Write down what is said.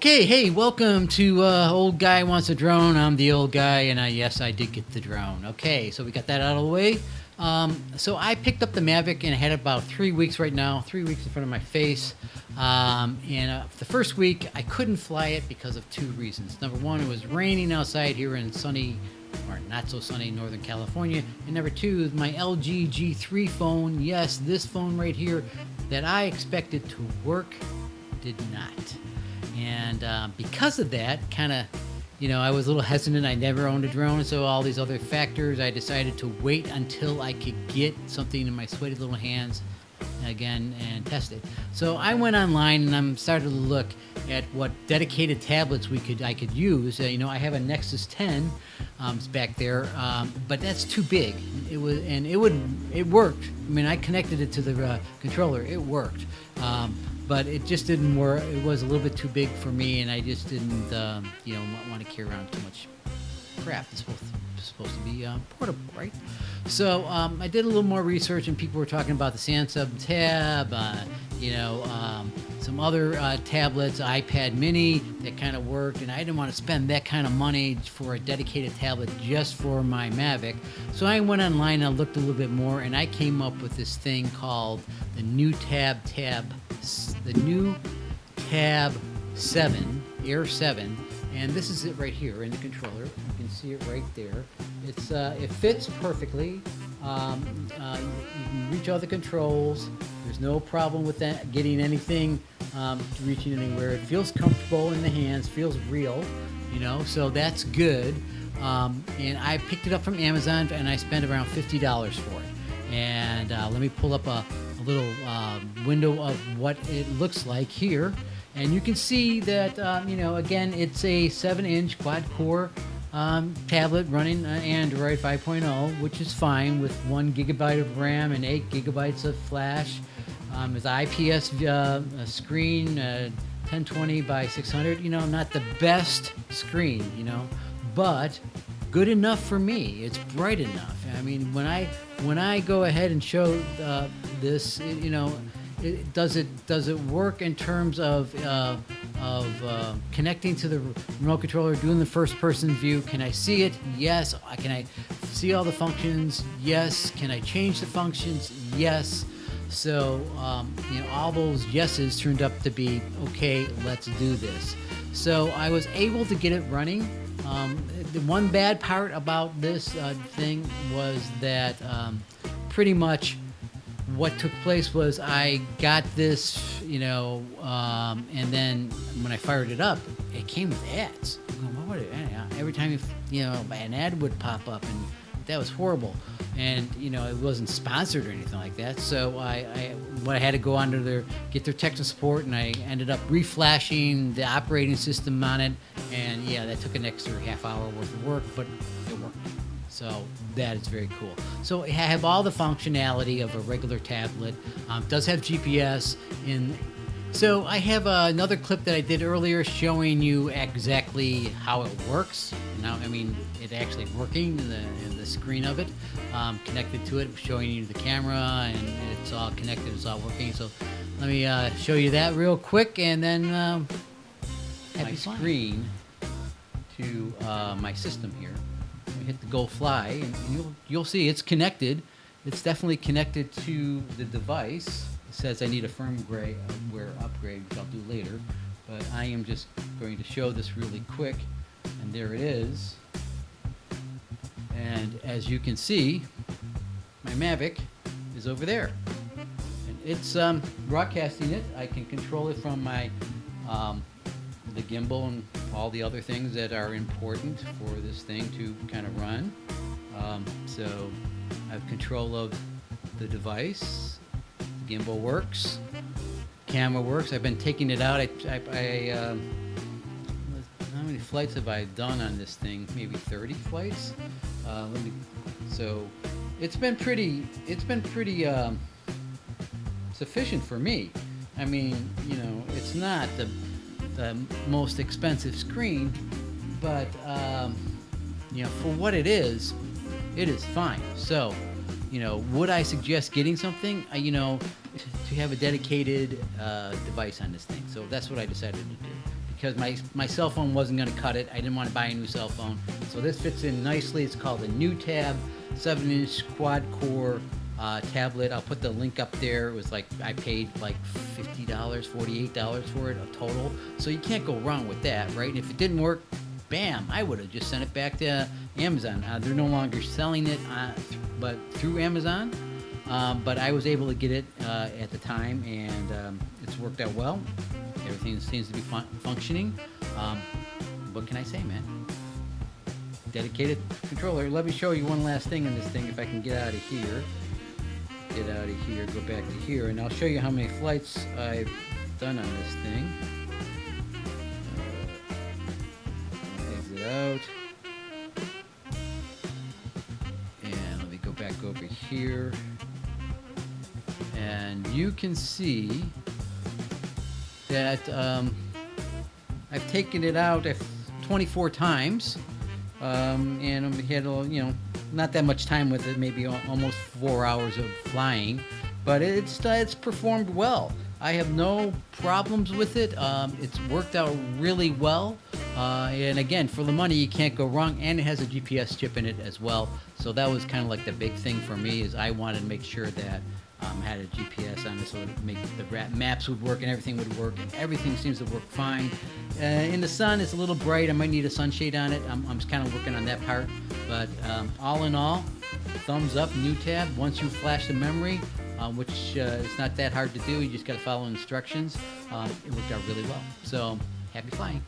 Okay, hey, welcome to Old Guy Wants a Drone. I'm the old guy, and yes, I did get the drone. Okay, so we got that out of the way. So I picked up the Mavic, and I had it about 3 weeks right now, 3 weeks in front of my face. The first week, I couldn't fly it because of two reasons. Number one, it was raining outside here in sunny, or not so sunny, Northern California. And number two, my LG G3 phone, yes, this phone right here, that I expected to work, did not. And because of that, I was a little hesitant. I never owned a drone, so all these other factors, I decided to wait until I could get something in my sweaty little hands again and test it. So I went online and I'm started to look at what dedicated tablets I could use. I have a Nexus 10, it's back there, but that's too big. It worked. I mean, I connected it to the controller. It worked. But it just didn't work. It was a little bit too big for me, and I just didn't, want to carry around too much crap. It's supposed to be portable, right? So I did a little more research, and people were talking about the Samsung Tab, some other tablets, iPad Mini that kind of worked, and I didn't want to spend that kind of money for a dedicated tablet just for my Mavic. So I went online and I looked a little bit more, and I came up with this thing called the Neutab Tab 7, Air 7, and this is it right here in the controller. You can see it right there. It fits perfectly. You can reach all the controls. There's no problem with that, getting anything, reaching anywhere. It feels comfortable in the hands, feels real, so that's good. And I picked it up from Amazon, and I spent around $50 for it. And let me pull up a little window of what it looks like here. And you can see that, again, it's a 7-inch quad-core tablet running Android 5.0, which is fine with 1 gigabyte of RAM and 8 gigabytes of flash. It's IPS screen, 1020 by 600. Not the best screen, but good enough for me. It's bright enough. I mean, when I go ahead and show this, does it work in terms of connecting to the remote controller, doing the first-person view? Can I see it? Yes. Can I see all the functions? Yes. Can I change the functions? Yes. So, all those yeses turned up to be, okay, let's do this. So I was able to get it running. The one bad part about this thing was that pretty much what took place was I got this, and then when I fired it up, it came with ads. Every time an ad would pop up, and that was horrible. And it wasn't sponsored or anything like that. So I had to go on to get their technical support, and I ended up reflashing the operating system on it. And that took an extra half hour worth of work, but it worked. So that is very cool. So I have all the functionality of a regular tablet. Does have GPS in. So I have another clip that I did earlier showing you exactly how it works. Now, it actually working in the screen of it, connected to it, showing you the camera, and it's all connected, it's all working. So let me show you that real quick, and then my screen to my system here. Hit the go fly, and you'll see it's connected. It's definitely connected to the device. It says I need a firmware upgrade, which I'll do later, but I am just going to show this really quick, and there it is. And as you can see, my Mavic is over there, and it's broadcasting it. I can control it from my the gimbal and all the other things that are important for this thing to kind of run. So I have control of the device. The gimbal works. Camera works. I've been taking it out. How many flights have I done on this thing? Maybe 30 flights. So it's been pretty sufficient for me. It's not the most expensive screen, but for what it is fine. So would I suggest getting something to have a dedicated device on this thing? So that's what I decided to do, because my cell phone wasn't going to cut it. I didn't want to buy a new cell phone. So this fits in nicely. It's called a Neutab 7-inch quad-core tablet. I'll put the link up there. It was like, I paid like $50, $48 for it total. So you can't go wrong with that, right? And if it didn't work, bam, I would have just sent it back to Amazon. They're no longer selling it but through Amazon. But I was able to get it at the time, and it's worked out well. Everything seems to be functioning. What can I say, man? Dedicated controller. Let me show you one last thing in this thing. If I can get out of here. Go back to here, and I'll show you how many flights I've done on this thing. Exit out. And let me go back over here. And you can see that I've taken it out 24 times, and I've had not that much time with it, maybe almost 4 hours of flying, but it's performed well. I have no problems with it. It's worked out really well, and again, for the money, you can't go wrong. And it has a GPS chip in it as well. So that was kind of like the big thing for me, is I wanted to make sure that had a GPS on it, so the maps would work and everything would work, and everything seems to work fine. In the sun, it's a little bright. I might need a sunshade on it. I'm kind of working on that part, but all in all, thumbs up, Neutab. Once you flash the memory, which is not that hard to do, you just got to follow instructions. It worked out really well. So happy flying.